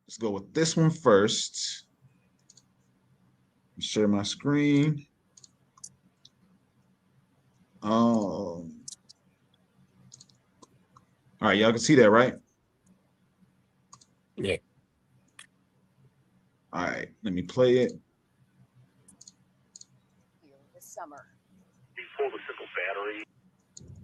Let's go with this one first. Share my screen. All right, y'all can see that, right? Yeah. All right, let me play it. This summer.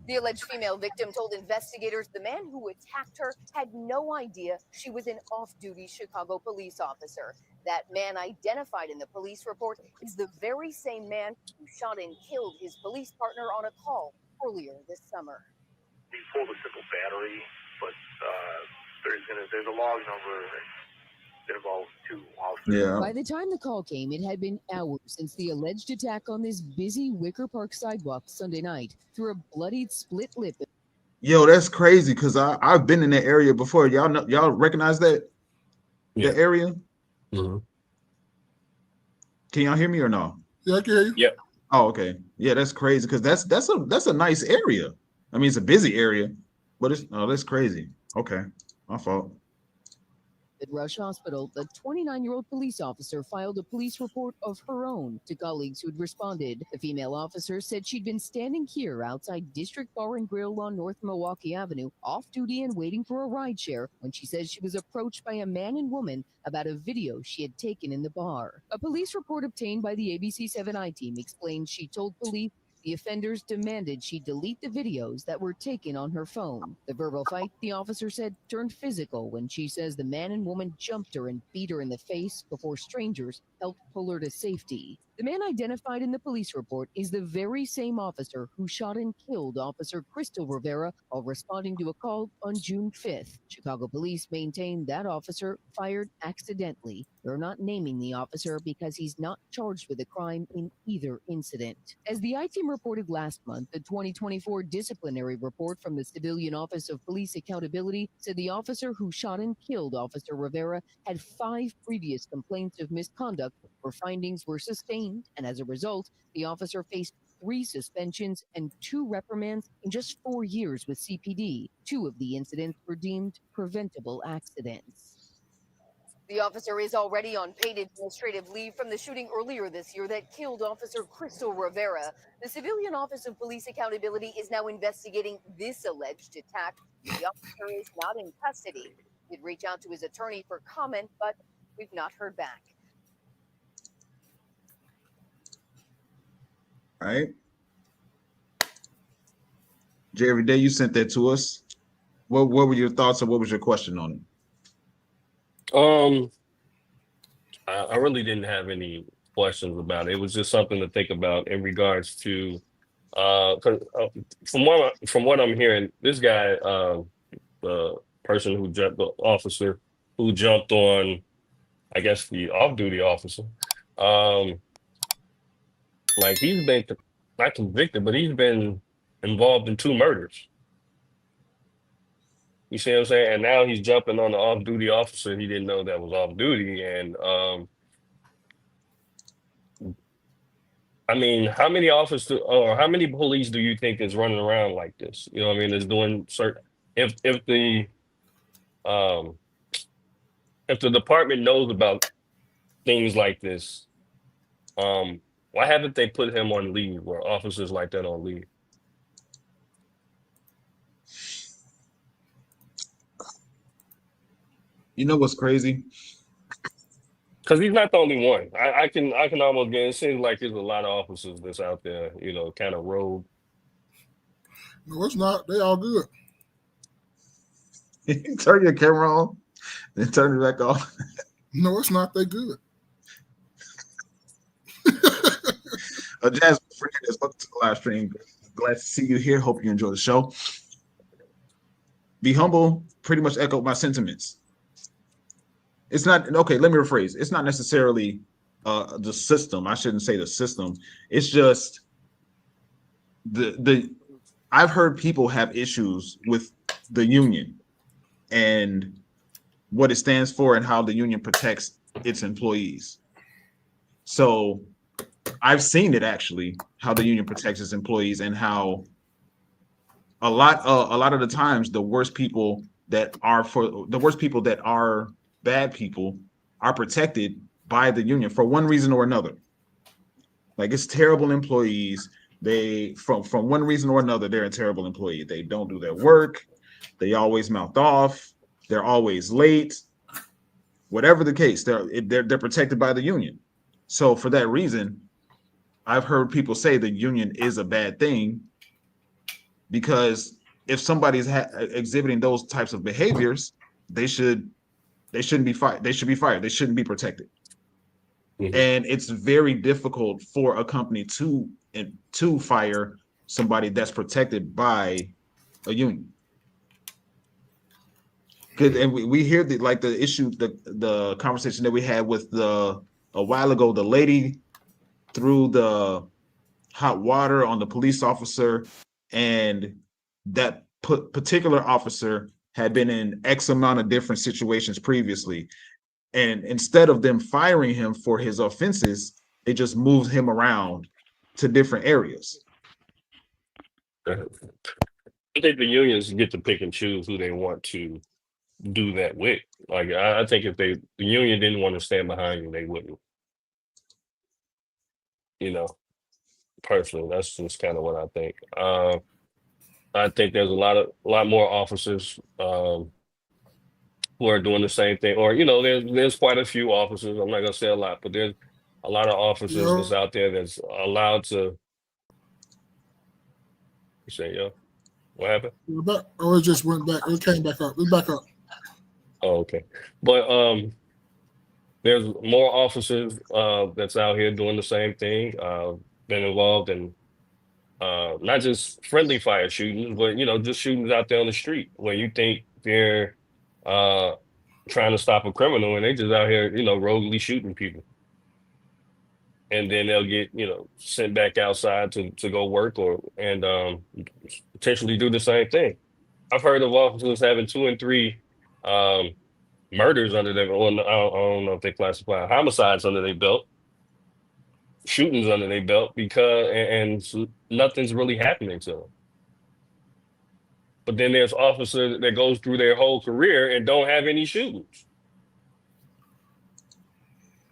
The alleged female victim told investigators the man who attacked her had no idea she was an off-duty Chicago police officer. That man, identified in the police report, is the very same man who shot and killed his police partner on a call earlier this summer. Before the simple battery, but there's a log number that involves two officers. Yeah. By the time the call came, it had been hours since the alleged attack on this busy Wicker Park sidewalk Sunday night through a bloodied split lip. Yo, that's crazy because I've been in that area before. Y'all recognize that? Yeah. The area? Mm-hmm. Can y'all hear me or no? Yeah, I can hear you. Yeah. Oh, okay. Yeah, that's crazy because that's a nice area. I mean, it's a busy area, but that's crazy. Okay, my fault. At Rush Hospital, the 29-year-old police officer filed a police report of her own to colleagues who had responded. The female officer said she'd been standing here outside District Bar and Grill on North Milwaukee Avenue, off-duty and waiting for a rideshare, when she says she was approached by a man and woman about a video she had taken in the bar. A police report obtained by the ABC7I team explains she told police the offenders demanded she delete the videos that were taken on her phone. The verbal fight, the officer said, turned physical when she says the man and woman jumped her and beat her in the face before strangers helped pull her to safety. The man identified in the police report is the very same officer who shot and killed Officer Crystal Rivera while responding to a call on June 5th. Chicago police maintain that officer fired accidentally. They're not naming the officer because he's not charged with a crime in either incident. As the I-Team reported last month, the 2024 disciplinary report from the Civilian Office of Police Accountability said the officer who shot and killed Officer Rivera had 5 previous complaints of misconduct where findings were sustained, and as a result, the officer faced 3 suspensions and 2 reprimands in just 4 years with CPD. 2 of the incidents were deemed preventable accidents. The officer is already on paid administrative leave from the shooting earlier this year that killed Officer Crystal Rivera. The Civilian Office of Police Accountability is now investigating this alleged attack. The officer is not in custody. He did reach out to his attorney for comment, but we've not heard back. All right. Jay, every day you sent that to us. What were your thoughts or what was your question on it? I really didn't have any questions about it. It was just something to think about in regards to, 'cause, from what I'm hearing, this guy, the person who jumped, the officer who jumped on, I guess the off-duty officer, like he's been not convicted, but he's been involved in 2 murders. You see what I'm saying? And now he's jumping on the off-duty officer. He didn't know that was off-duty. And I mean, how many officers or how many police do you think is running around like this? You know what I mean? Is doing certain if the department knows about things like this, why haven't they put him on leave or officers like that on leave? You know what's crazy? Because he's not the only one. I can almost get it seems like there's a lot of officers that's out there, you know, kind of rogue. No, it's not. They all good. Turn your camera on, then turn it back off. No, it's not. They good. Jazz, welcome to the live stream. Glad to see you here. Hope you enjoy the show. Be humble. Pretty much echoed my sentiments. It's not okay. Let me rephrase. It's not necessarily the system. I shouldn't say the system. It's just the. I've heard people have issues with the union and what it stands for and how the union protects its employees. So I've seen it actually, how the union protects its employees and how a lot of the times the worst people that are bad people are protected by the union for one reason or another. Like it's terrible employees. They from one reason or another, they're a terrible employee. They don't do their work. They always mouth off. They're always late. Whatever the case, they're protected by the union. So for that reason, I've heard people say the union is a bad thing because if somebody's exhibiting those types of behaviors, they shouldn't be fired. They should be fired. They shouldn't be protected. Mm-hmm. And it's very difficult for a company to fire somebody that's protected by a union. And we hear the issue, the conversation that we had with a while ago, the lady threw the hot water on the police officer, and that particular officer had been in X amount of different situations previously. And instead of them firing him for his offenses, they just moved him around to different areas. I think the unions get to pick and choose who they want to do that with. Like I think if the union didn't want to stand behind you, they wouldn't. You know, personally, that's just kind of what I think. I think there's a lot more officers who are doing the same thing, or there's quite a few officers. I'm not gonna say a lot, but there's a lot of officers that's out there that's allowed to. You say, yo, what happened? It just went back. It came back up. It's back up. Oh, okay. But there's more officers that's out here doing the same thing, been involved in not just friendly fire shootings, but just shootings out there on the street where you think they're trying to stop a criminal and they just out here, roguely shooting people. And then they'll get, sent back outside to go work and potentially do the same thing. I've heard of officers having 2 and 3 murders under their, I don't know if they classify homicides under their belt, shootings under their belt and nothing's really happening to them. But then there's officers that goes through their whole career and don't have any shootings.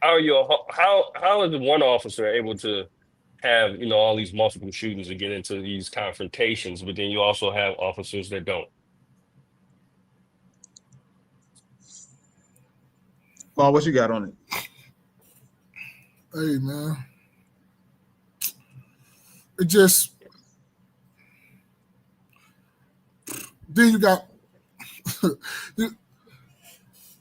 How is one officer able to have all these multiple shootings and get into these confrontations, but then you also have officers that don't? Paul, what you got on it? Hey, man. It just... Then you got...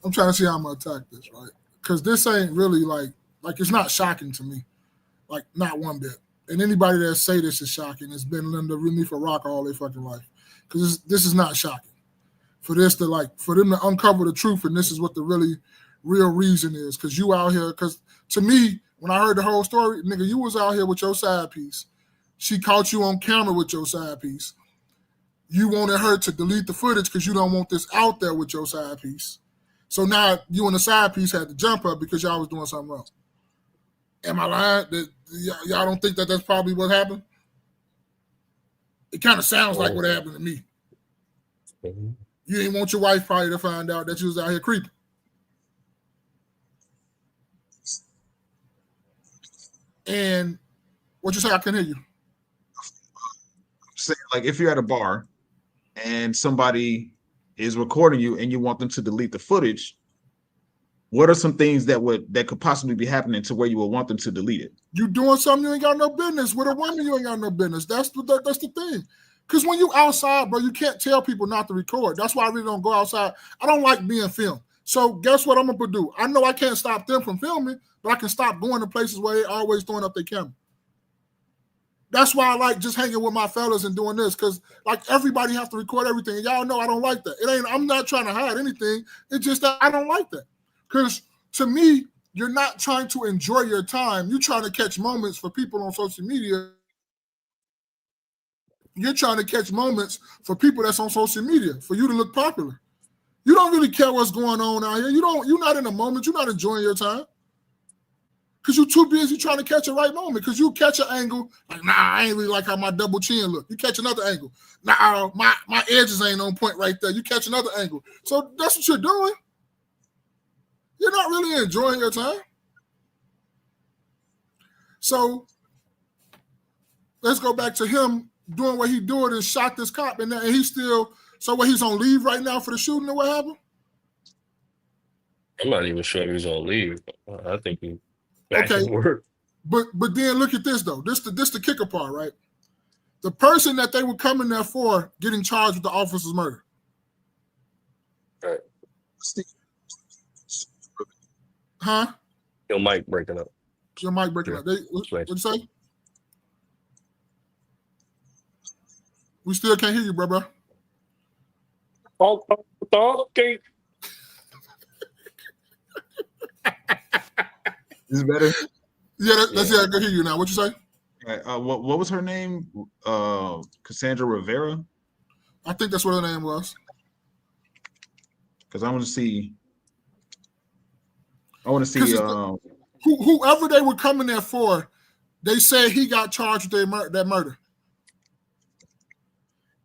I'm trying to see how I'm going to attack this, right? Because this ain't really like it's not shocking to me. Like, not one bit. And anybody that say this is shocking has been underneath a rock all their fucking life. Because this is not shocking. For them to uncover the truth, and this is what the real reason is. Because you out here, because to me, when I heard the whole story, nigga, you was out here with your side piece. She caught you on camera with your side piece. You wanted her to delete the footage because you don't want this out there with your side piece. So now you and the side piece had to jump up because y'all was doing something wrong. Am I lying? Y'all don't think that's probably what happened? It kind of sounds like what happened to me. Mm-hmm. You didn't want your wife probably to find out that you was out here creeping. And what you say? I couldn't hear you. Say, like if you're at a bar and somebody is recording you and you want them to delete the footage, what are some things that could possibly be happening to where you would want them to delete it? You doing something you ain't got no business. With a woman, you ain't got no business. That's the thing. Because when you outside, bro, you can't tell people not to record. That's why I really don't go outside. I don't like being filmed. So guess what I'm going to do? I know I can't stop them from filming, but I can stop going to places where they're always throwing up their camera. That's why I like just hanging with my fellas and doing this, because like everybody has to record everything. And y'all know I don't like that. I'm not trying to hide anything. It's just that I don't like that. Because to me, you're not trying to enjoy your time. You're trying to catch moments for people on social media. You're trying to catch moments for people that's on social media, for you to look popular. You don't really care what's going on out here. You're not in the moment. You're not enjoying your time. Because you're too busy trying to catch a right moment. Because you catch an angle, like, nah, I ain't really like how my double chin look. You catch another angle. Nah, my edges ain't on point right there. You catch another angle. So that's what you're doing. not really enjoying your time. So let's go back to him doing what he doing and shot this cop, and he's still. So what? He's on leave right now for the shooting, or what happened? I'm not even sure he's on leave. I think he back Okay. at work. But then look at this though. This the kicker part, right? The person that they were coming there for getting charged with the officer's murder. Right. Huh? Your mic breaking up. Your mic breaking up. What'd you say? We still can't hear you, bro. Okay. Is it better? Yeah, I can hear you now. What you say? What was her name? Cassandra Rivera? I think that's what her name was. Because I want to see. Whoever they were coming there for, they said he got charged with that murder.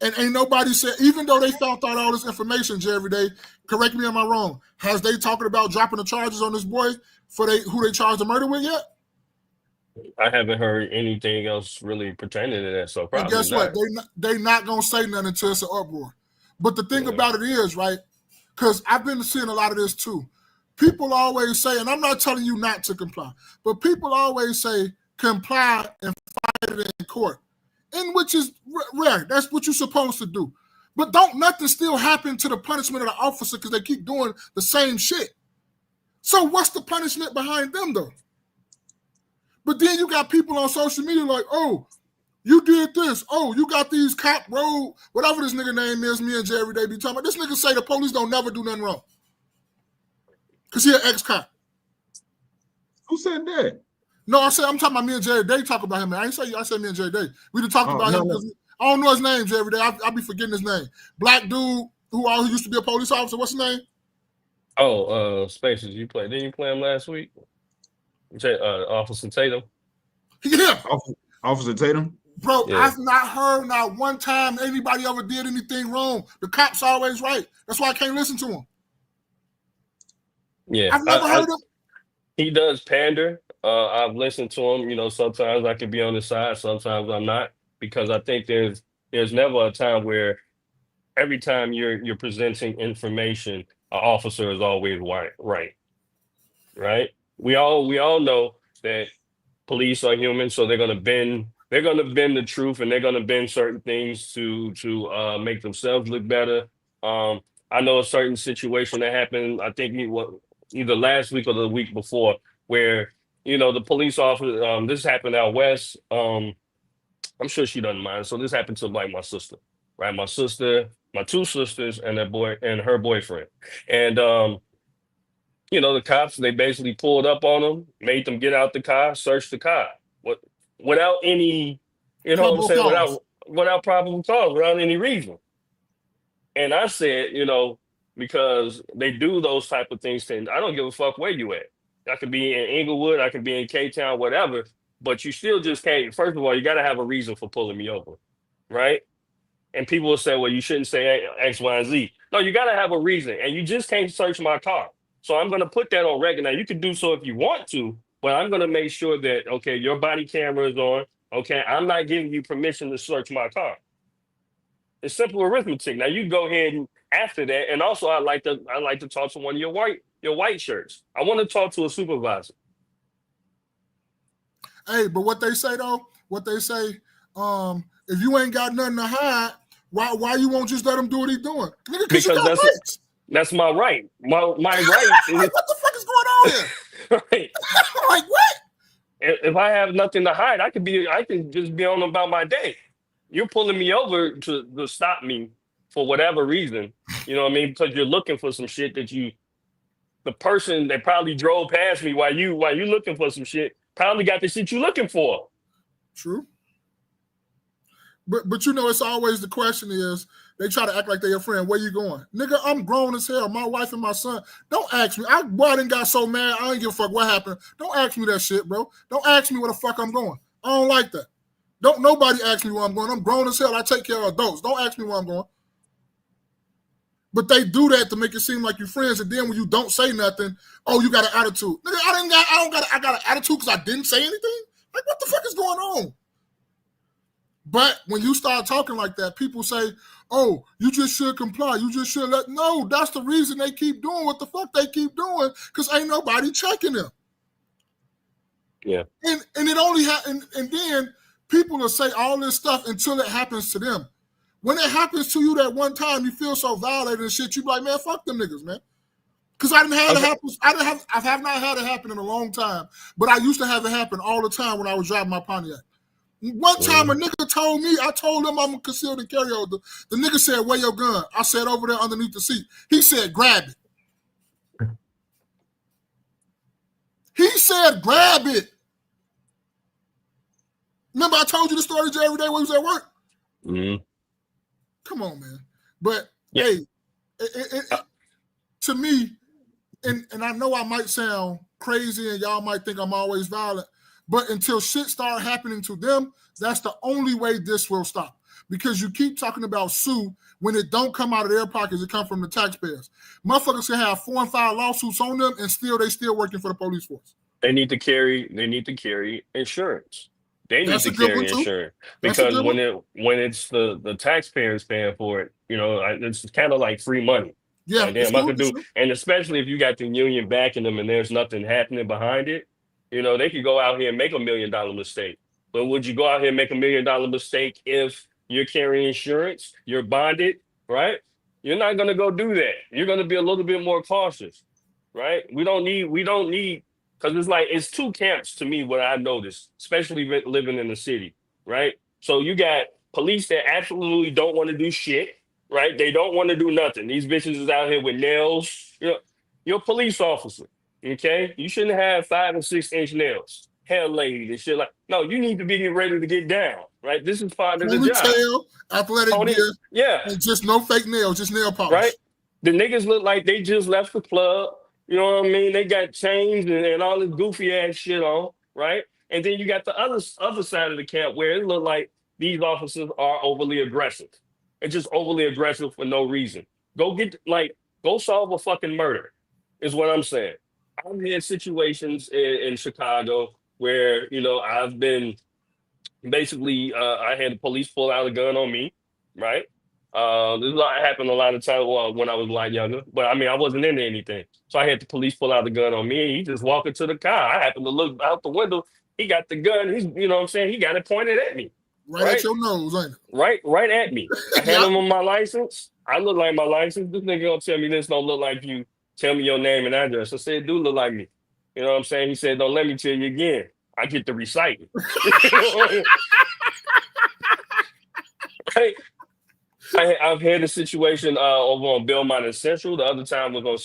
And ain't nobody said, even though they found out all this information, Jerry, correct me am I wrong, has they talking about dropping the charges on this boy for who they charged the murder with yet? I haven't heard anything else really pertaining to that. So probably and guess not. what? They not gonna say nothing until it's an uproar. But the thing about it is, right? Because I've been seeing a lot of this too. People always say, and I'm not telling you not to comply, but people always say comply and fight it in court, in which is rare. That's what you're supposed to do. But don't nothing still happen to the punishment of the officer because they keep doing the same shit. So what's the punishment behind them though? But then you got people on social media like, oh, you did this. Oh, you got these cop road, whatever this nigga name is, me and Jerry, they be talking about. This nigga say the police don't never do nothing wrong. Because he an ex-cop. Who said that? No, I'm talking about me and Jerry Day talk about him, man. I said me and Jerry Day. We done talked about him. No. I don't know his name, Jerry Day. I be forgetting his name. Black dude who used to be a police officer. What's his name? Oh, Spaces, you played. Didn't you play him last week? Officer Tatum. Yeah. Officer Tatum? Bro, yeah. I've not heard not one time anybody ever did anything wrong. The cop's always right. That's why I can't listen to him. Yeah. I've never heard him. He does pander. I've listened to him. You know, sometimes I can be on his side, sometimes I'm not, because I think there's never a time where every time you're presenting information, an officer is always right. We all know that police are human, so they're gonna bend the truth, and they're gonna bend certain things to make themselves look better. I know a certain situation that happened, I think either last week or the week before, where the police officer, this happened out west. I'm sure she doesn't mind. So this happened to like my sister, right? My sister, my two sisters, and her boyfriend. And the cops, they basically pulled up on them, made them get out the car, searched the car. Without any, without probable cause, without any reason. And I said, because they do those type of things, I don't give a fuck where you at. I could be in Inglewood, I could be in K-Town, whatever, but you still just can't. First of all, you got to have a reason for pulling me over, right? And people will say, well, you shouldn't say X, Y, and Z. No, you got to have a reason, and you just can't search my car. So I'm going to put that on record. Now, you can do so if you want to, but I'm going to make sure that, okay, your body camera is on. Okay, I'm not giving you permission to search my car. It's simple arithmetic. Now, you go ahead and after that, and also I like to talk to one of your white shirts. I want to talk to a supervisor. Hey, but what they say, if you ain't got nothing to hide, why you won't just let him do what he's doing? Because that's my right. My right. Like, what the fuck is going on here? Right. Like, what? If I have nothing to hide, I can just be on about my day. You're pulling me over to stop me for whatever reason. You know what I mean? Because you're looking for some shit that the person that probably drove past me while you looking for some shit probably got the shit you looking for. True. But it's always the question is, they try to act like they're your friend. Where you going? Nigga, I'm grown as hell. My wife and my son. Don't ask me. I done got so mad, I ain't give a fuck what happened. Don't ask me that shit, bro. Don't ask me where the fuck I'm going. I don't like that. Don't nobody ask me where I'm going. I'm grown as hell. I take care of adults. Don't ask me where I'm going. But they do that to make it seem like you're friends, and then when you don't say nothing, oh, you got an attitude. Nigga, I got an attitude because I didn't say anything. Like, what the fuck is going on? But when you start talking like that, people say, oh, you just should comply. You just should let. No, that's the reason they keep doing what the fuck they keep doing, because ain't nobody checking them. Yeah. And it only and then people will say all this stuff until it happens to them. When it happens to you that one time, you feel so violated and shit. You be like, man, fuck them niggas, man. Because I didn't have it happen. I have not had it happen in a long time, but I used to have it happen all the time when I was driving my Pontiac. One time a nigga told me, I told him I'm a concealed and carry holder. The nigga said, where your gun? I said, over there underneath the seat. He said, grab it. He said, grab it. Remember I told you the story every day when he was at work? Mm-hmm. Come on, man. But, hey, to me, and I know I might sound crazy and y'all might think I'm always violent, but until shit start happening to them, that's the only way this will stop. Because you keep talking about sue when it don't come out of their pockets, it come from the taxpayers. Motherfuckers can have 4 and 5 lawsuits on them and they still working for the police force. They need to carry insurance. They need to carry insurance because when it's the taxpayers paying for it, it's kind of like free money. Yeah, like, damn, I could do, and especially if you got the union backing them and there's nothing happening behind it, they could go out here and make $1 million mistake. But would you go out here and make $1 million mistake if you're carrying insurance, you're bonded, right? You're not gonna go do that. You're gonna be a little bit more cautious, right? We don't need. Because it's two camps to me, what I noticed, especially living in the city, right? So you got police that absolutely don't want to do shit, right? They don't want to do nothing. These bitches is out here with nails. You're a police officer, okay? You shouldn't have 5 and 6 inch nails, hair laid and shit. No, you need to be ready to get down, right? This is part of the job. Ponytail, athletic gear, yeah, and just no fake nails, just nail polish. Right? The niggas look like they just left the club. You know what I mean? They got chains and all this goofy ass shit on, right? And then you got the other side of the camp where it look like these officers are overly aggressive. It's just overly aggressive for no reason. Go solve a fucking murder, is what I'm saying. I've had situations in Chicago where, I've been basically, I had the police pull out a gun on me, right? This happened a lot of times when I was a lot younger, but I mean, I wasn't into anything. So I had the police pull out the gun on me, and he just walked into the car. I happened to look out the window. He got the gun. He's, what I'm saying? He got it pointed at me. Right at your nose, ain't it? Right at me. I had him on my license. I look like my license. This nigga gonna tell me this don't look like you. Tell me your name and address. I said, it do look like me. You know what I'm saying? He said, don't let me tell you again. I get to recite it. Right? I've had a situation over on Belmont and Central. The other time was on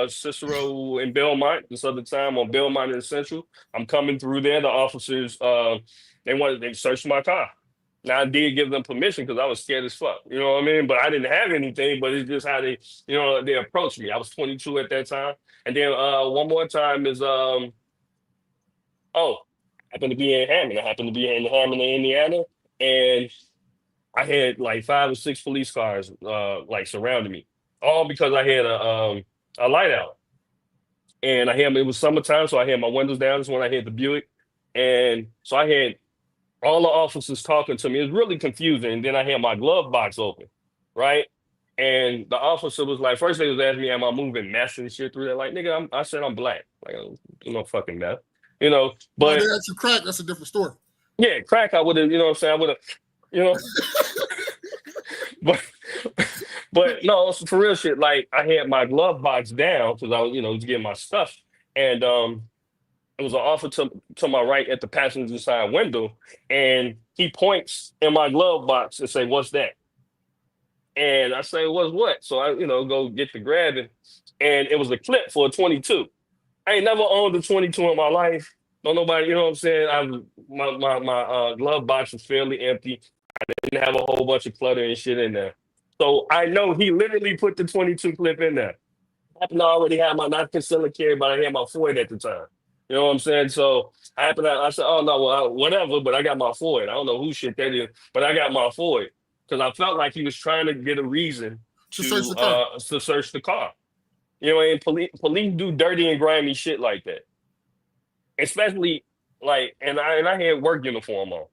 Cicero and Belmont. This other time on Belmont and Central. I'm coming through there. The officers they searched my car. Now I did give them permission because I was scared as fuck. You know what I mean? But I didn't have anything. But it's just how they approached me. I was 22 at that time. And then one more time is I happened to be in Hammond. I happened to be in Hammond, Indiana, and I had like 5 or 6 police cars surrounding me, all because I had a light out, and it was summertime, so I had my windows down. That's when I had the Buick, and so I had all the officers talking to me. It was really confusing. And then I had my glove box open, right? And the officer was like, first they was asking me, am I moving mess and shit through there? Like, nigga, I said I'm black. Like, I don't do no fucking meth, But they got you crack. That's a different story. Yeah, crack. I would have, I would have. but no, for real shit. Like I had my glove box down because I was getting my stuff, and it was an officer to my right at the passenger side window, and he points in my glove box and say, "What's that?" And I say, "What's what?" So I go get the grabbing, and it was a clip for a 22. I ain't never owned a 22 in my life. Don't nobody, you know what I'm saying? My glove box was fairly empty. Didn't have a whole bunch of clutter and shit in there. So I know he literally put the 22 clip in there. I happened to already have my not concealed carry, but I had my Floyd at the time. You know what I'm saying? So I said, oh no, well, whatever, but I got my Floyd. I don't know who shit that is, but I got my Floyd. Because I felt like he was trying to get a reason to search the car. To search the car. You know, and police do dirty and grimy shit like that. Especially like, and I had work uniform on.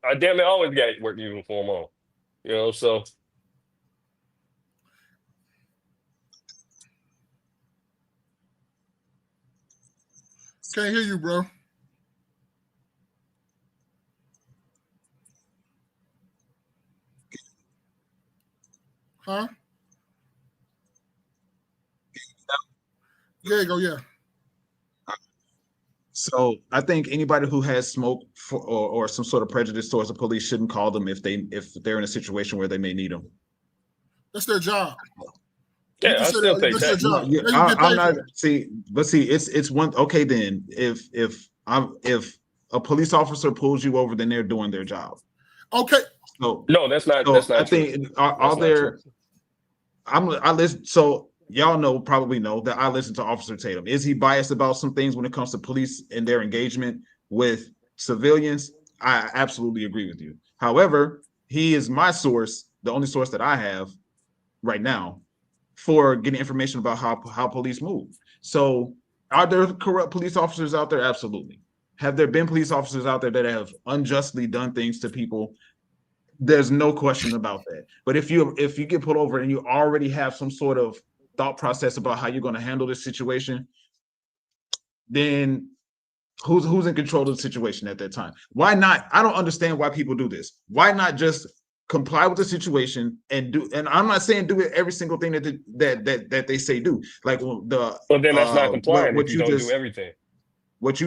I damn near always got work uniform on. You know, so Can't hear you, bro. Huh? There you go. Yeah. So I think anybody who has smoke or some sort of prejudice towards the police shouldn't call them if they're in a situation where they may need them. That's their job. yeah, I still pay That's their tax. job. Yeah, They get I'm paid not for it. see it's one. Okay, then if a police officer pulls you over, then they're doing their job. Okay. So No, that's not so that's I not true. think are That's not there? true. I listen. So y'all probably know that I listen to Officer Tatum. Is he biased about some things when it comes to police and their engagement with civilians? I absolutely agree with you. However, he is my source, the only source that I have right now for getting information about how police move. So are there corrupt police officers out there? Absolutely. Have there been police officers out there that have unjustly done things to people? There's no question about that. But if you get pulled over and you already have some sort of thought process about how you're going to handle this situation, then who's in control of the situation at that time? Why not? I don't understand why people do this. Why not just comply with the situation and do? And I'm not saying do it every single thing that they say do. Like the But then that's not compliant if what you you don't just do everything. what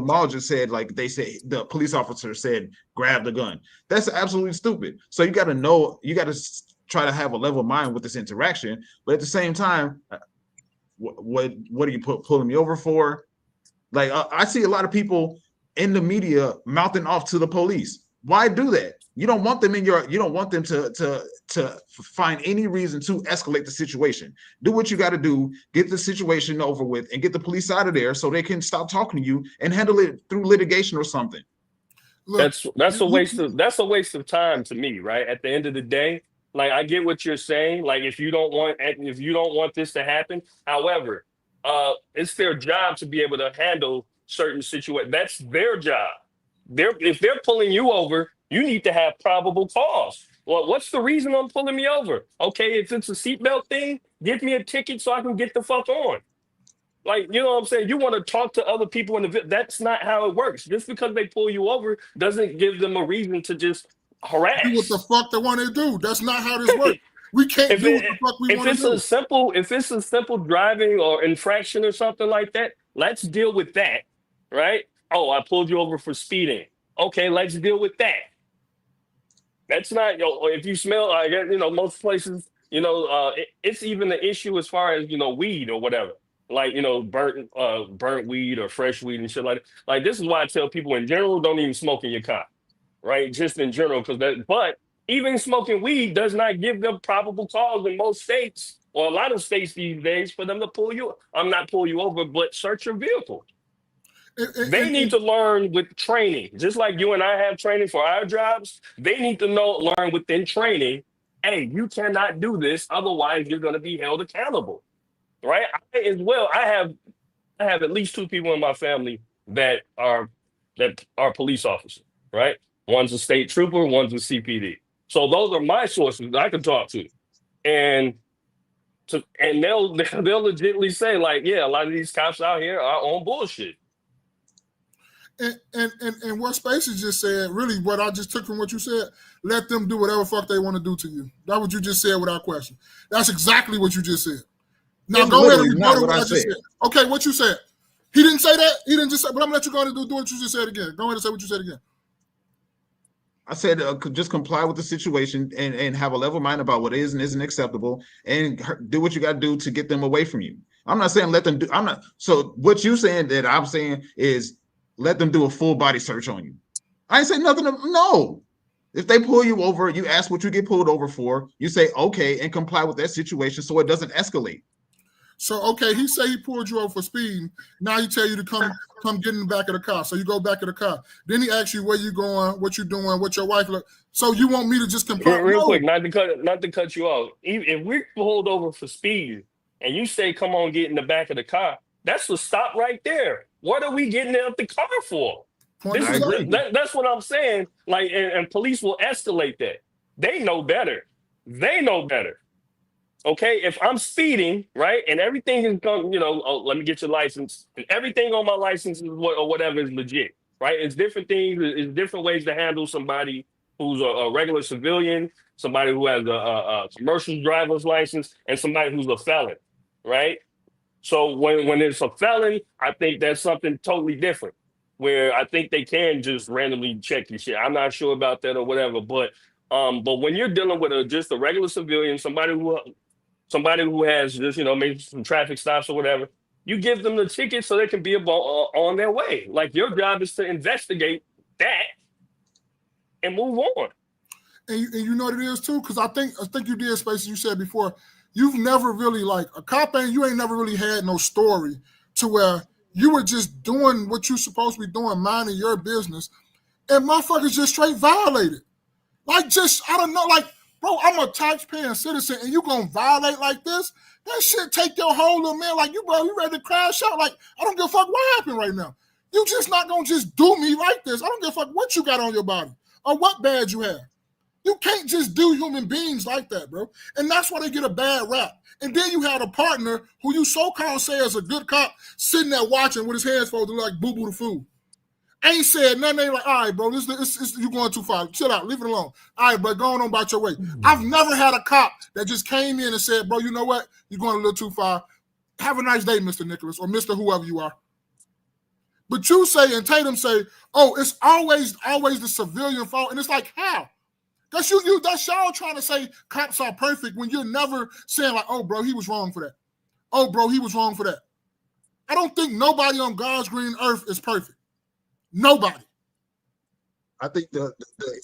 Maul just said, like they say the police officer said, grab the gun. That's absolutely stupid. So you got to know, you got to try to have a level mind with this interaction. But at the same time, what are you pulling me over for? Like I see a lot of people in the media mouthing off to the police. Why do that? You don't want them you don't want them to find any reason to escalate the situation. Do what you got to do, get the situation over with, and get the police out of there so they can stop talking to you and handle it through litigation or something. Look, That's a waste of time to me, right? At the end of the day, like I get what you're saying. Like if you don't want this to happen, however, it's their job to be able to handle certain situations. That's their job. If they're pulling you over, you need to have probable cause. Well, what's the reason I'm pulling me over? Okay, if it's a seatbelt thing, give me a ticket so I can get the fuck on. Like, you know what I'm saying? You want to talk to other people that's not how it works. Just because they pull you over doesn't give them a reason to just do what the harass. fuck they want to do. That's not how this works. We can't If do what the fuck we if want to it's do. if it's a simple driving or infraction or something like that, let's deal with that, right? Oh, I pulled you over for speeding. Okay, let's deal with that. That's not, if you smell, I guess, most places, it's even an issue as far as, weed or whatever. Like, burnt weed or fresh weed and shit like that. Like, this is why I tell people in general, don't even smoke in your car, right? Just in general, but even smoking weed does not give them probable cause in most states or a lot of states these days for them to not pull you over, but search your vehicle. They need to learn with training, just like you and I have training for our jobs. They need to learn within training. Hey, you cannot do this, otherwise you're going to be held accountable, right? I have at least two people in my family that are police officers, right? One's a state trooper, one's a CPD. So those are my sources that I can talk to, and they'll legitimately say like, yeah, a lot of these cops out here are on bullshit. And what Spaces just said, really what I just took from what you said, let them do whatever fuck they want to do to you. That's what you just said without question. That's exactly what you just said. Now It's go ahead and literally not rebuttal what what I I just said. said. Okay, what you said. He didn't say that. He didn't just say, but I'm gonna let you go ahead and do what you just said again. Go ahead and say what you said again. I said just comply with the situation and have a level mind about what is and isn't acceptable, and do what you got to do to get them away from you. I'm not saying let them do. I'm not. So what you saying that I'm saying is let them do a full body search on you. I ain't saying nothing. No. If they pull you over, you ask what you get pulled over for. You say okay and comply with that situation so it doesn't escalate. So okay, he say he pulled you over for speeding. Now he tell you to come get in the back of the car. So you go back of the car. Then he asks you where you going, what you doing, what your wife look. So you want me to just comply? Real No. quick, not to cut you off. If we're pulled over for speed and you say, "Come on, get in the back of the car," that's the stop right there. What are we getting out the car for? Point I agree. That's what I'm saying. Like, and police will escalate that. They know better. They know better. Okay, if I'm speeding, right, and everything is going, oh, let me get your license, and everything on my license is or whatever is legit, right? It's different things. It's different ways to handle somebody who's a regular civilian, somebody who has a commercial driver's license, and somebody who's a felon, right? So when it's a felon, I think that's something totally different. Where I think they can just randomly check your shit. I'm not sure about that or whatever, but when you're dealing with just a regular civilian, somebody who has just maybe some traffic stops or whatever, you give them the ticket so they can be on their way. Like, your job is to investigate that and move on. And you know what it is too, because I think you did, Space, you said before, you've never really, like, a cop you ain't never really had no story to where you were just doing what you're supposed to be doing, minding your business, and motherfuckers just straight violated. Like, just, I don't know, like, bro, I'm a taxpaying citizen and you gonna violate like this? That shit take your whole little man, like, you ready to crash out? Like, I don't give a fuck what happened right now. You just not gonna just do me like this. I don't give a fuck what you got on your body or what badge you have. You can't just do human beings like that, bro. And that's why they get a bad rap. And then you have a partner who you so-called say is a good cop sitting there watching with his hands folded like boo-boo the fool. Ain't said nothing. Ain't like, all right, bro, this you going too far. Chill out, leave it alone. All right, bro, going on about your way. I've never had a cop that just came in and said, bro, you know what? You're going a little too far. Have a nice day, Mr. Nicholas, or Mr. whoever you are. But you say, and Tatum say, oh, it's always the civilian fault. And it's like, how? That's y'all trying to say cops are perfect when you're never saying, like, oh, bro, he was wrong for that. Oh, bro, he was wrong for that. I don't think nobody on God's green earth is perfect. Nobody. I think the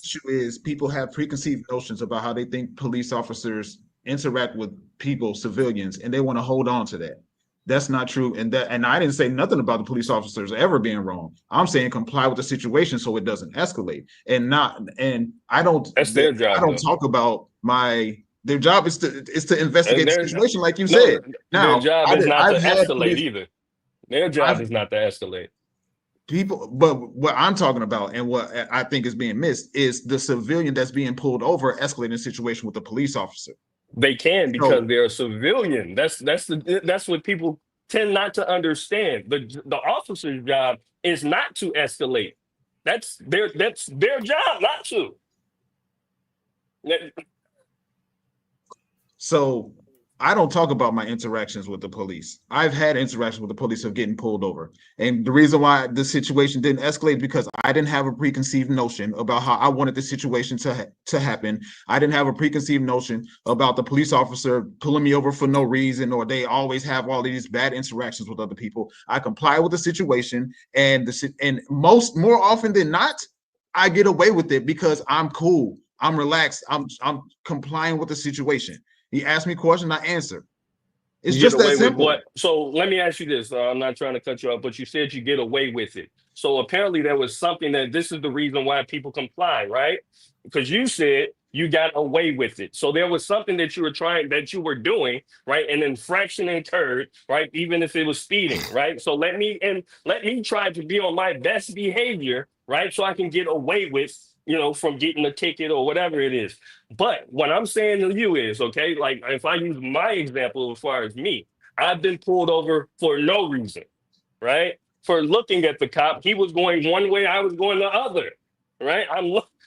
issue is people have preconceived notions about how they think police officers interact with people, civilians, and they want to hold on to that. That's not true. And I didn't say nothing about the police officers ever being wrong. I'm saying comply with the situation so it doesn't escalate. And I don't. That's their job. I don't talk about their job is to investigate the situation, like you said. Now, their job is not to escalate either. Their job is not to escalate. People, but what I'm talking about and what I think is being missed is the civilian that's being pulled over escalating the situation with the police officer. They can because they're a civilian. That's what people tend not to understand. The officer's job is not to escalate. That's their job not to. So I don't talk about my interactions with the police. I've had interactions with the police of getting pulled over. And the reason why the situation didn't escalate because I didn't have a preconceived notion about how I wanted the situation to happen. I didn't have a preconceived notion about the police officer pulling me over for no reason, or they always have all these bad interactions with other people. I comply with the situation, and more often than not, I get away with it because I'm cool. I'm relaxed. I'm complying with the situation. He asked me questions, I answer. It's just that simple. So let me ask you this. I'm not trying to cut you off, but you said you get away with it. So apparently there was something that this is the reason why people comply, right? Because you said you got away with it. So there was something that you were doing, right? An infraction incurred, right? Even if it was speeding, right? So let me try to be on my best behavior, right? So I can get away with, from getting a ticket or whatever it is. But what I'm saying to you is, okay, like if I use my example as far as me, I've been pulled over for no reason, right? For looking at the cop, he was going one way, I was going the other, right?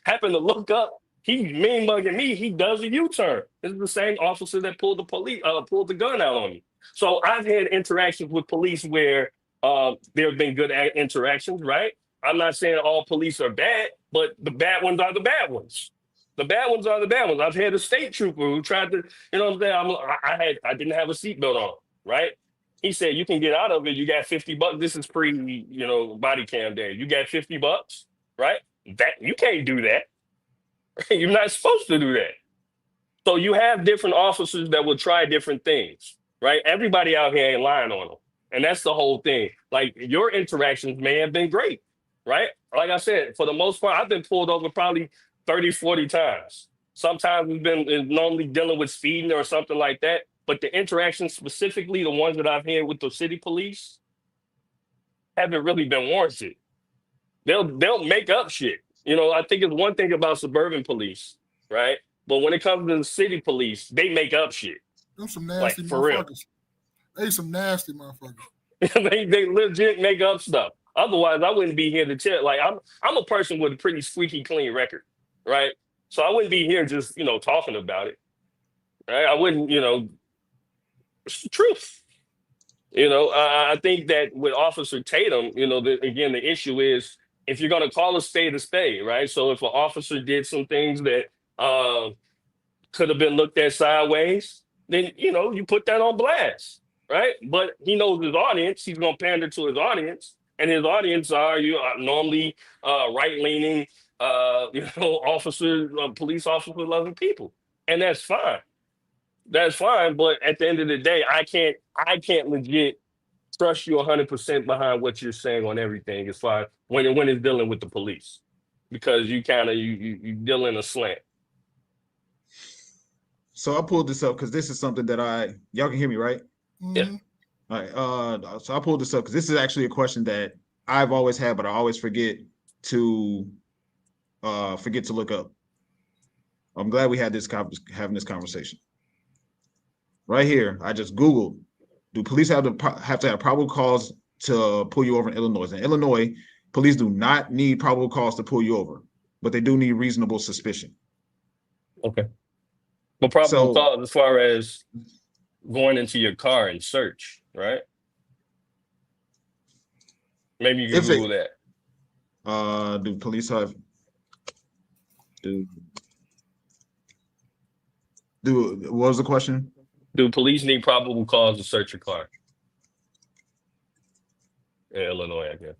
Happened to look up, he mean mugging me, he does a U-turn. This is the same officer that pulled the gun out on me. So I've had interactions with police where there have been good interactions, right? I'm not saying all police are bad, but the bad ones are the bad ones. The bad ones are the bad ones. I've had a state trooper who tried to, what I'm saying? I didn't have a seatbelt on, right? He said, you can get out of it. You got $50. This is pre, body cam day. You got $50, right? That you can't do that. You're not supposed to do that. So you have different officers that will try different things. right? Everybody out here ain't lying on them. And that's the whole thing. Like, your interactions may have been great, right? Like I said, for the most part, I've been pulled over probably 30, 40 times. Sometimes it's normally dealing with speeding or something like that. But the interactions, specifically the ones that I've had with the city police, haven't really been warranted. They'll make up shit. I think it's one thing about suburban police, right? But when it comes to the city police, they make up shit. Them some Like, nasty for real. motherfuckers. They some nasty motherfuckers. they legit make up stuff. Otherwise, I wouldn't be here to tell. Like, I'm a person with a pretty squeaky clean record, right? So I wouldn't be here just talking about it, right? I wouldn't, it's the truth. I think that with Officer Tatum, again, the issue is if you're going to call a spade, right? So if an officer did some things that could have been looked at sideways, then, you put that on blast, right? But he knows his audience. He's going to pander to his audience. And his audience are normally right-leaning, police officer loving people. And that's fine. That's fine. But at the end of the day, I can't legit trust you 100% behind what you're saying on everything as far as when it's dealing with the police, because you kind of you deal in a slant. So I pulled this up because this is something that y'all can hear me, right? Mm-hmm. All right. So I pulled this up because this is actually a question that I've always had, but I always forget to look up. I'm glad we had having this conversation. Right here, I just Googled, do police have to have probable cause to pull you over in Illinois? In Illinois, police do not need probable cause to pull you over, but they do need reasonable suspicion. Okay. But probable cause as far as going into your car and search, right? Maybe you can Google that. Do police have what was the question? Do police need probable cause to search your car? In Illinois, I guess.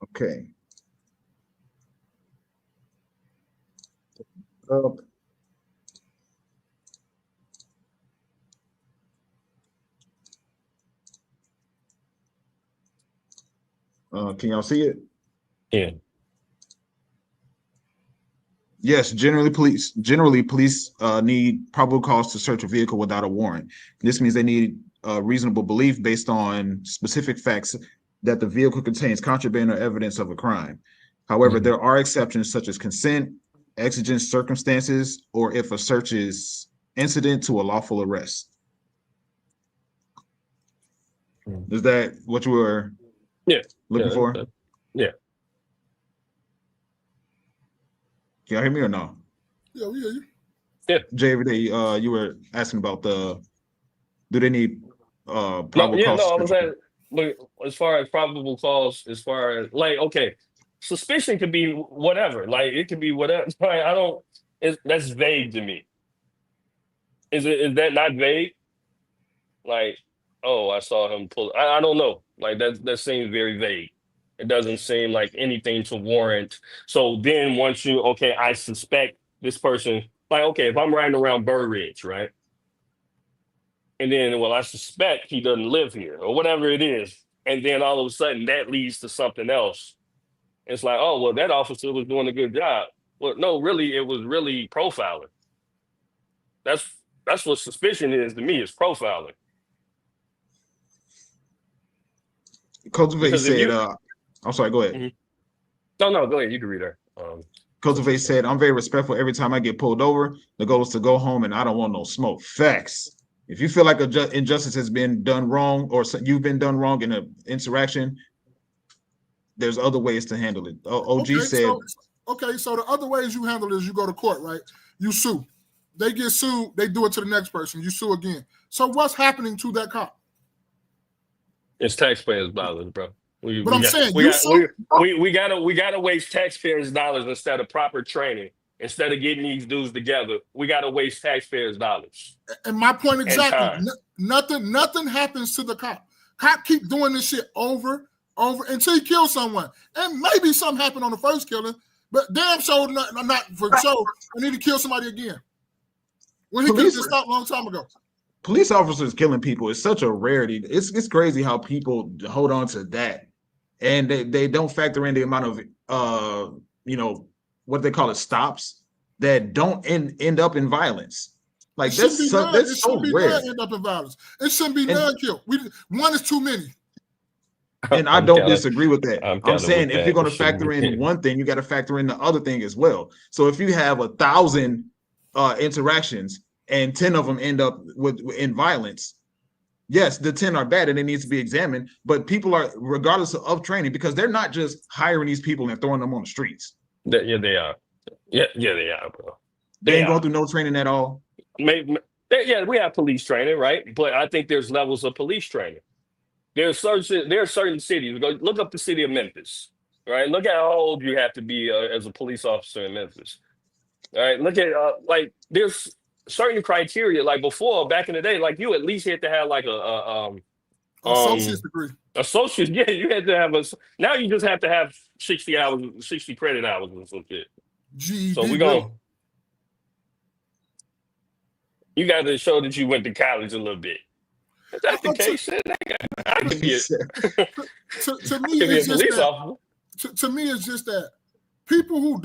Okay. Can y'all see it? Yeah. Yes, generally police need probable cause to search a vehicle without a warrant. This means they need reasonable belief based on specific facts that the vehicle contains contraband or evidence of a crime. However, there are exceptions such as consent, exigent circumstances, or if a search is incident to a lawful arrest. Is that what you were looking for? Yeah. Can y'all hear me or no? Yeah, we hear you. Yeah. Jay, every day you were asking about do they need probable cause? I was at, as far as probable cause, as far as okay, suspicion could be whatever. Like, it could be whatever. That's vague to me. Is that not vague? Like, oh, I saw him pull. I don't know. Like, that seems very vague. It doesn't seem like anything to warrant. So then once I suspect this person, if I'm riding around Burr Ridge, right? And then, I suspect he doesn't live here or whatever it is. And then all of a sudden that leads to something else. It's like, oh, well, that officer was doing a good job. Well, no, really, it was really profiling. That's what suspicion is to me, is profiling. Cultivate said, I'm sorry, go ahead. Mm-hmm. No, go ahead. You can read her. Cultivate said, I'm very respectful every time I get pulled over. The goal is to go home and I don't want no smoke. Facts. If you feel like injustice has been done wrong or you've been done wrong in an interaction, there's other ways to handle it. OG said. So the other ways you handle it is you go to court, right? You sue. They get sued. They do it to the next person. You sue again. So what's happening to that cop? It's taxpayers' dollars, bro. We gotta waste taxpayers' dollars instead of proper training. Instead of getting these dudes together, we gotta waste taxpayers' dollars. And my point exactly. Nothing happens to the cop. Cop keep doing this shit over over until he kills someone. And maybe something happened on the first killing, but damn sure not for sure. I need to kill somebody again. When he could have just stopped a long time ago. Police officers killing people is such a rarity. It's crazy how people hold on to that, and they don't factor in the amount of what they call it, stops that don't end up in violence. Like that's so rare. End up in violence. It shouldn't be none killed. One is too many. And I don't disagree with that. I'm saying if you're going to factor in one thing, you got to factor in the other thing as well. So if you have 1,000 interactions and 10 of them end up in violence, yes, the 10 are bad and it needs to be examined. But people are, regardless of training, because they're not just hiring these people and throwing them on the streets. Yeah, they are. Yeah, they are, bro. They ain't going through no training at all. We have police training, right? But I think there's levels of police training. There are certain cities. Look up the city of Memphis, right? Look at how old you have to be as a police officer in Memphis. All right, look at there's certain criteria. Like before, back in the day, like you at least had to have like associate's degree. Associate, yeah, you had to have now you just have to have 60 hours, 60 credit hours or some shit. GED. So you got to show that you went to college a little bit. If that's the case, I can be to me, it's just that. To me, it's just that people who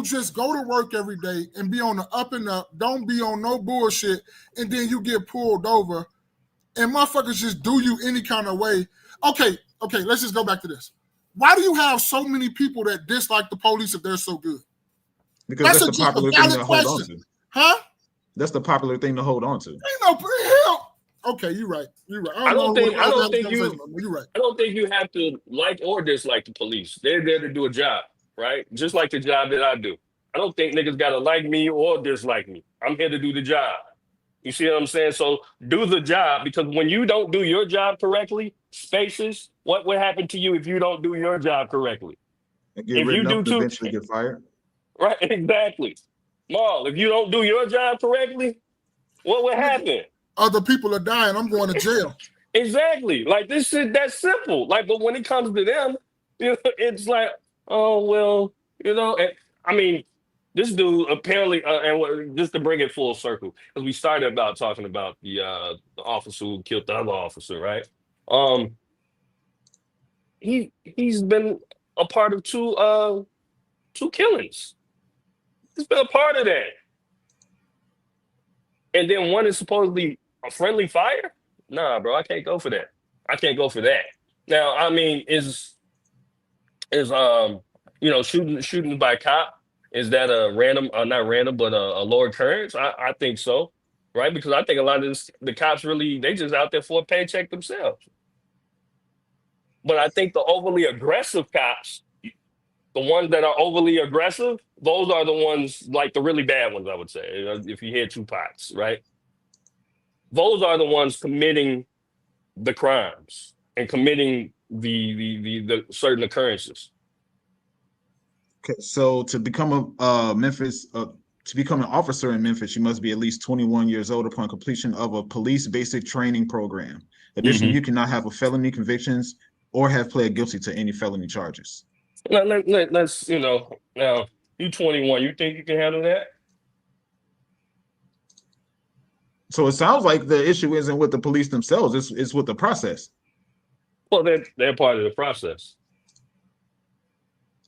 just go to work every day and be on the up and up, don't be on no bullshit, and then you get pulled over, and motherfuckers just do you any kind of way. Okay, let's just go back to this. Why do you have so many people that dislike the police if they're so good? Because that's the popular thing to hold on to. Huh? That's the popular thing to hold on to. Ain't no hell. Okay, you're right. I don't think you're right. I don't think you have to like or dislike the police. They're there to do a job, right? Just like the job that I do. I don't think niggas gotta like me or dislike me. I'm here to do the job. You see what I'm saying? So do the job, because when you don't do your job correctly, Spaces, what would happen to you if you don't do your job correctly? If you do too, eventually get fired. Right, exactly. Maul, if you don't do your job correctly, what would happen? Other people are dying. I'm going to jail. Exactly. Like this shit, that's simple. Like, but when it comes to them, it's like, oh well, And, I mean, this dude apparently, and just to bring it full circle, because we started about talking about the officer who killed the other officer, right? He's been a part of two killings. He's been a part of that. And then one is supposedly a friendly fire? Nah, bro, I can't go for that. I can't go for that. Now, I mean, is shooting by cop, is that a random, not random, but a low occurrence? I think so, right? Because I think a lot of the cops really, they just out there for a paycheck themselves. But I think the overly aggressive cops, the ones that are overly aggressive, those are the ones, like the really bad ones, I would say, if you hear two pots, right? Those are the ones committing the crimes and committing the certain occurrences. Okay, so to become to become an officer in Memphis, you must be at least 21 years old upon completion of a police basic training program. Additionally, you cannot have a felony convictions or have pled guilty to any felony charges. Let's, now you 21, you think you can handle that? So it sounds like the issue isn't with the police themselves, it's with the process. Well, they're part of the process.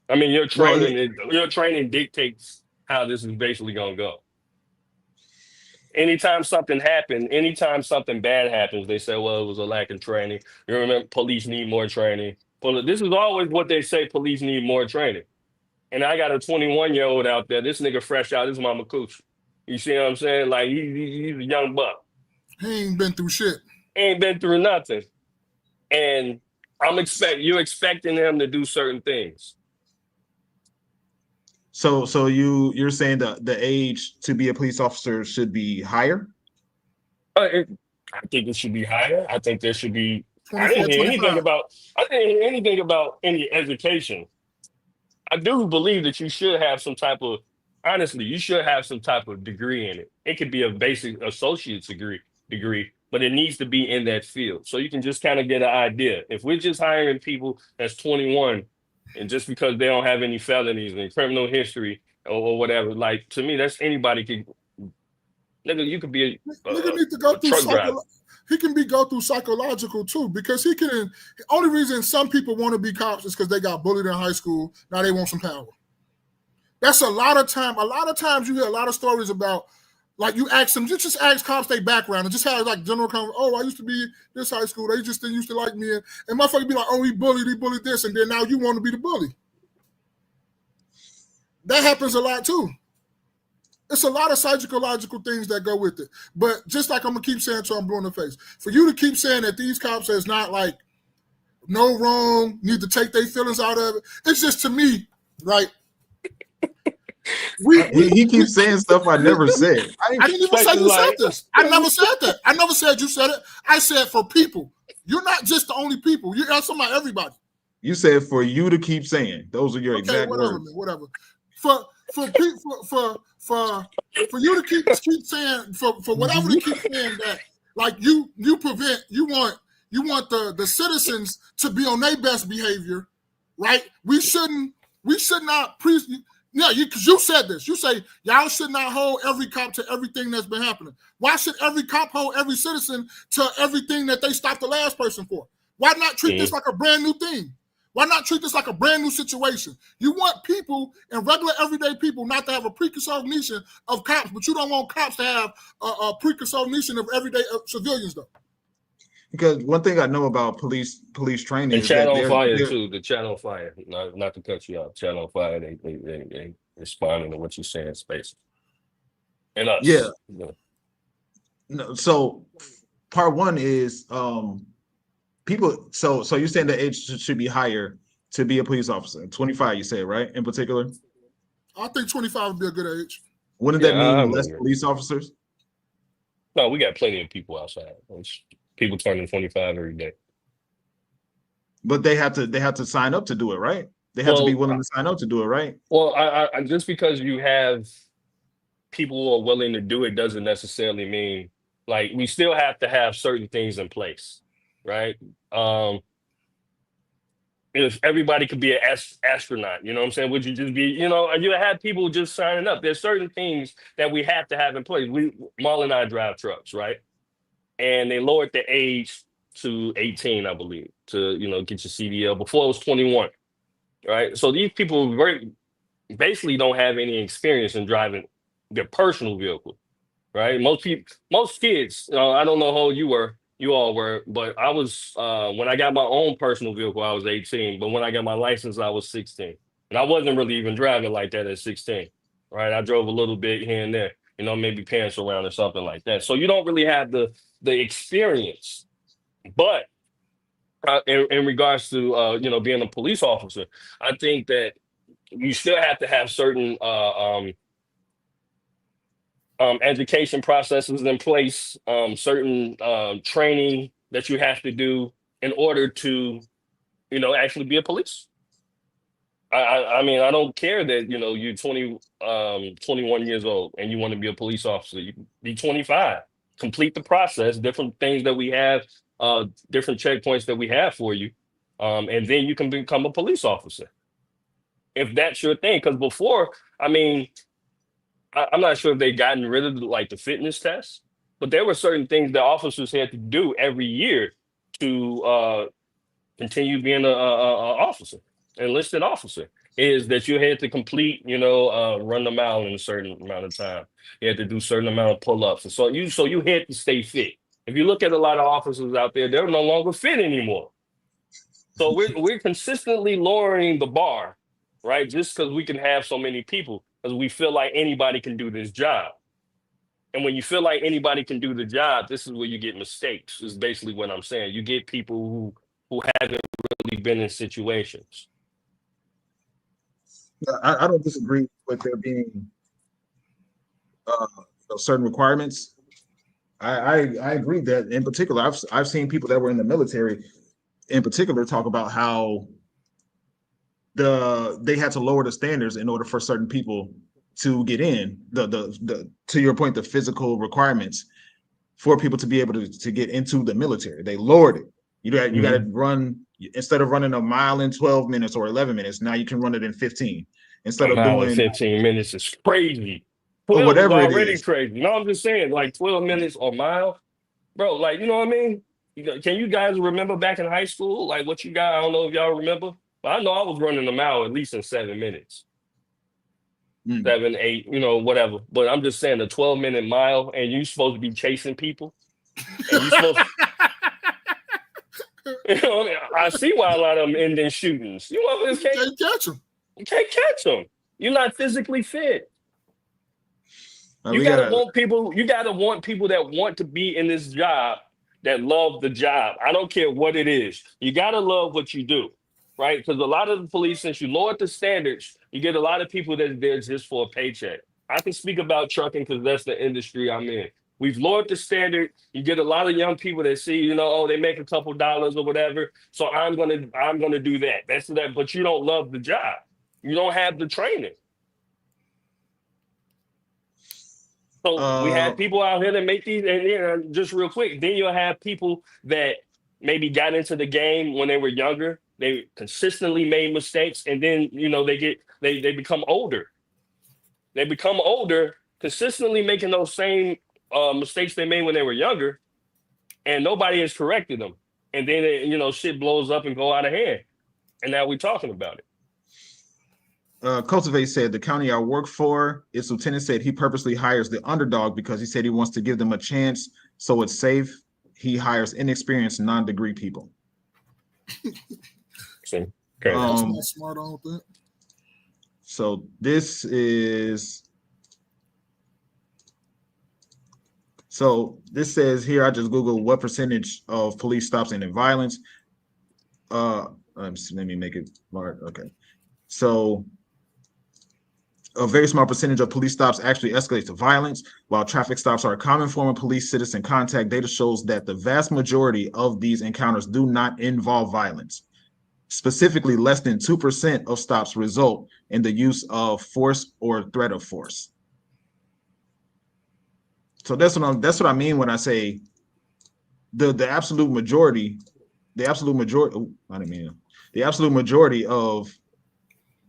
I mean, your training dictates how this is basically gonna go. Anytime something bad happens, they say, well, it was a lack of training. You remember, police need more training. Well, this is always what they say, police need more training. And I got a 21-year-old out there, this nigga fresh out his mama cooch. You see what I'm saying? Like, he's a young buck. He ain't been through shit. Ain't been through nothing. And you're expecting him to do certain things. So you're saying that the age to be a police officer should be higher? I think it should be higher. I think there should be. I didn't hear anything about any education. I do believe that you should have some type of. Honestly, you should have some type of degree in it. It could be a basic associate's degree, but it needs to be in that field. So you can just kind of get an idea. If we're just hiring people that's 21 and just because they don't have any felonies and criminal history or whatever, like to me, that's anybody can. Nigga, you could be Nigga need to go a through truck driver. he can go through psychological too, because he can. The only reason some people want to be cops is because they got bullied in high school. Now they want some power. That's a lot of time. A lot of times you hear a lot of stories about, like you ask them, just ask cops their background and just have like general conversation. Oh, I used to be this high school. They just didn't used to like me. And motherfucker be like, oh, he bullied this. And then now you want to be the bully. That happens a lot too. It's a lot of psychological things that go with it. But just like I'm going to keep saying till I'm blue in the face, for you to keep saying that these cops is not like no wrong, need to take their feelings out of it. It's just to me, right? He keeps saying stuff I never said. I didn't even say you said this. I never said that. I never said you said it. I said for people. You're not just the only people. You're talking about everybody. You said for you to keep saying. Those are your exact whatever, words. Whatever. For you to keep saying for whatever to keep saying that, like you want the citizens to be on their best behavior, right? We should not because you said this. You say y'all should not hold every cop to everything that's been happening. Why should every cop hold every citizen to everything that they stopped the last person for? Why not treat this like a brand new thing? Why not treat this like a brand new situation? You want people and regular everyday people not to have a preconceived notion of cops, but you don't want cops to have a preconceived notion of everyday civilians, though. Because one thing I know about police training and is chat that on fire too. The chat on fire. Not to cut you off. Chat on fire. They responding to what you're saying, space. And us. Yeah. No, so part one is people. So you're saying the age should be higher to be a police officer. 25, you say, right? In particular. I think 25 would be a good age. Wouldn't that mean less police officers? No, we got plenty of people outside. People turning 25 every day. But they have to sign up to do it, right? They have to be willing to sign up to do it, right? Well, I just because you have people who are willing to do it doesn't necessarily mean, like, we still have to have certain things in place, right? If everybody could be an astronaut, you know what I'm saying? Would you just be, you have people just signing up. There's certain things that we have to have in place. Marlon and I drive trucks, right? And they lowered the age to 18, I believe, to get your CDL. Before it was 21, right? So these people basically don't have any experience in driving their personal vehicle, right? Most kids, I don't know how old you all were, but I was when I got my own personal vehicle, I was 18. But when I got my license, I was 16, and I wasn't really even driving like that at 16, right? I drove a little bit here and there, maybe parents around or something like that. So you don't really have the experience. But in regards to being a police officer, I think that you still have to have certain education processes in place, certain training that you have to do in order to actually be a police. I mean, I don't care that you're 21 years old and you want to be a police officer. You can be 25. Complete the process, different things that we have, different checkpoints that we have for you, and then you can become a police officer if that's your thing. Because before, I mean, I'm not sure if they've gotten rid of the fitness test, but there were certain things that officers had to do every year to continue being a officer, enlisted officer. Is that you had to complete, run the mile in a certain amount of time. You had to do a certain amount of pull-ups. And so you had to stay fit. If you look at a lot of officers out there, they're no longer fit anymore. So we're consistently lowering the bar, right? Just because we can have so many people, because we feel like anybody can do this job. And when you feel like anybody can do the job, this is where you get mistakes, is basically what I'm saying. You get people who haven't really been in situations. I don't disagree with there being certain requirements. I agree that in particular, I've seen people that were in the military in particular talk about how they had to lower the standards in order for certain people to get in. The to your point, the physical requirements. for people to be able to get into the military. They lowered it. You got to run, instead of running a mile in 12 minutes or 11 minutes, now you can run it in 15. Instead A of mile and doing 15 minutes is crazy. or 12 is whatever it already is. crazy. No, I'm just saying, like 12 minutes or mile, bro. Like, you know what I mean? Can you guys remember back in high school, like what you got? I don't know if y'all remember, but I know I was running a mile at least in 7 minutes, 7, 8, whatever. But I'm just saying, the 12-minute mile, and you supposed to be chasing people, and you supposed, you know, what I mean? I see why a lot of them end in shootings. You motherfuckers Can't catch him. can't catch them. You're not physically fit. You We gotta gotta want people. You gotta want people that want to be in this job, that love the job. I don't care what it is. You gotta love what you do, right? Because a lot of the police, since you lowered the standards, you get a lot of people that's there just for a paycheck. I can speak about trucking because that's the industry I'm in. We've lowered the standard. You get a lot of young people that see, oh, they make a couple dollars or whatever. So I'm gonna do that. That's that. But you don't love the job. You don't have the training. So we had people out here that make these, and just real quick, then you'll have people that maybe got into the game when they were younger. They consistently made mistakes, and then they become older. They become older, consistently making those same mistakes they made when they were younger, and nobody has corrected them. And then shit blows up and go out of hand. And now we're talking about it. Cultivate said the county I work for, its lieutenant said he purposely hires the underdog because he said he wants to give them a chance so it's safe. He hires inexperienced non-degree people. Okay. That's not smart, I don't think. So this says here, I just Googled what percentage of police stops end in violence. Let me make it large. Okay. So a very small percentage of police stops actually escalate to violence, while traffic stops are a common form of police-citizen contact. Data shows that the vast majority of these encounters do not involve violence. Specifically, less than 2% of stops result in the use of force or threat of force. So that's what I mean when I say the absolute majority of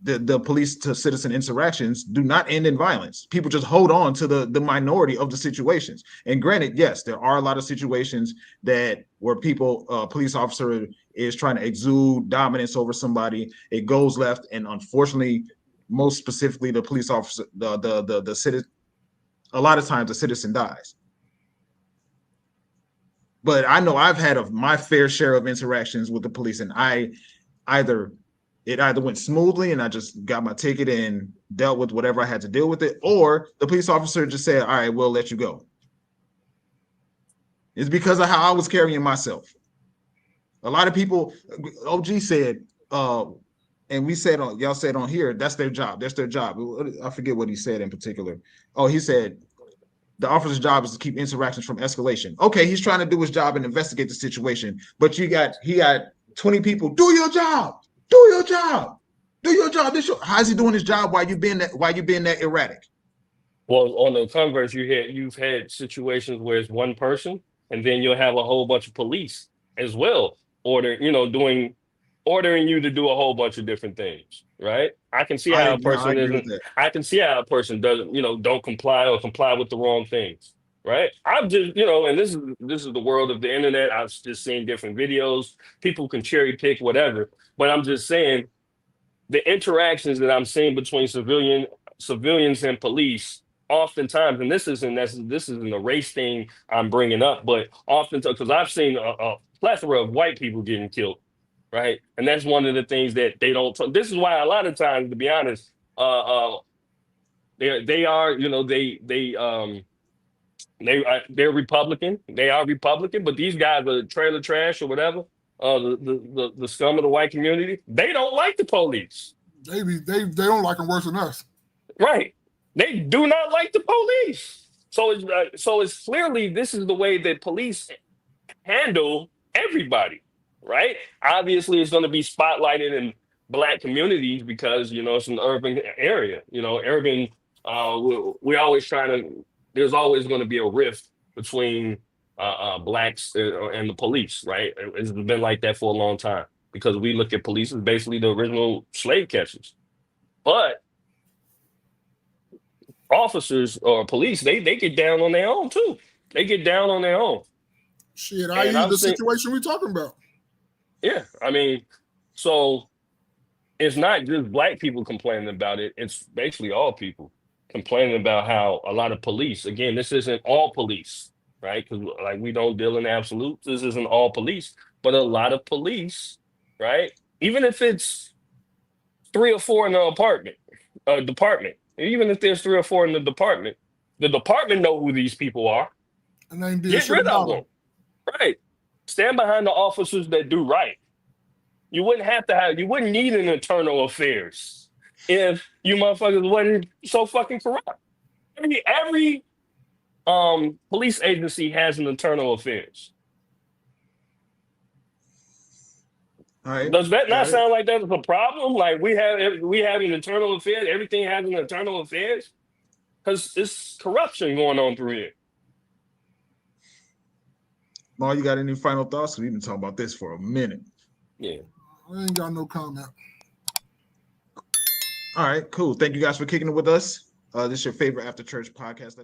the police to citizen interactions do not end in violence. People just hold on to the minority of the situations. And granted, yes, there are a lot of situations where police officer is trying to exude dominance over somebody. It goes left, and unfortunately, most specifically, the police officer, the citizen, a lot of times the citizen dies. But I know I've had my fair share of interactions with the police, and it either went smoothly and I just got my ticket and dealt with whatever I had to deal with it, or the police officer just said, all right, we'll let you go. It's because of how I was carrying myself. A lot of people, OG said, and we said y'all said on here, that's their job. That's their job. I forget what he said in particular. Oh, he said the officer's job is to keep interactions from escalation. Okay, he's trying to do his job and investigate the situation, but he got 20 people. Do your job. Do your job. Do your job. How's he doing his job while you being that erratic? Well, on the converse, you've had situations where it's one person, and then you'll have a whole bunch of police as well, ordering you to do a whole bunch of different things, right? I can see how a person isn't. I can see how a person doesn't, don't comply or comply with the wrong things, right? I'm just, and this is the world of the internet. I've just seen different videos. People can cherry pick whatever, but I'm just saying the interactions that I'm seeing between civilians and police, oftentimes, and this isn't a race thing I'm bringing up, but oftentimes, because I've seen a plethora of white people getting killed, right? And that's one of the things that they don't. This is why a lot of times, to be honest, they're Republican. They are Republican, but these guys are trailer trash or whatever. The scum of the white community. They don't like the police. They don't like them worse than us. Right. They do not like the police. So it's clearly this is the way that police handle everybody, right? Obviously, it's going to be spotlighted in Black communities because it's an urban area. Urban. We're always trying to. There's always going to be a rift between blacks and the police, right? It's been like that for a long time because we look at police as basically the original slave catchers. But officers or police, they get down on their own too. They get down on their own. Shit, And i.e. I'm the saying, situation we're talking about. yeah, I mean, so it's not just black people complaining about it. It's basically all people complaining about how a lot of police, again, this isn't all police, right? Because like we don't deal in absolutes. This isn't all police, but a lot of police, right? Even if it's 3 or 4 in the department, even if there's 3 or 4 in the department know who these people are. And they ain't doing Get shit rid of about them, them. right? Stand behind the officers that do right. You wouldn't need an internal affairs if you motherfuckers wasn't so fucking corrupt. Every police agency has an internal affairs. All right. Does that not Got it. sound like that's a problem? Like we have an internal affairs. Everything has an internal affairs because it's corruption going on through here. Ma, you got any final thoughts? We've been talking about this for a minute. Yeah. I ain't got no comment. All right, cool. Thank you guys for kicking it with us. This is your favorite after church podcast.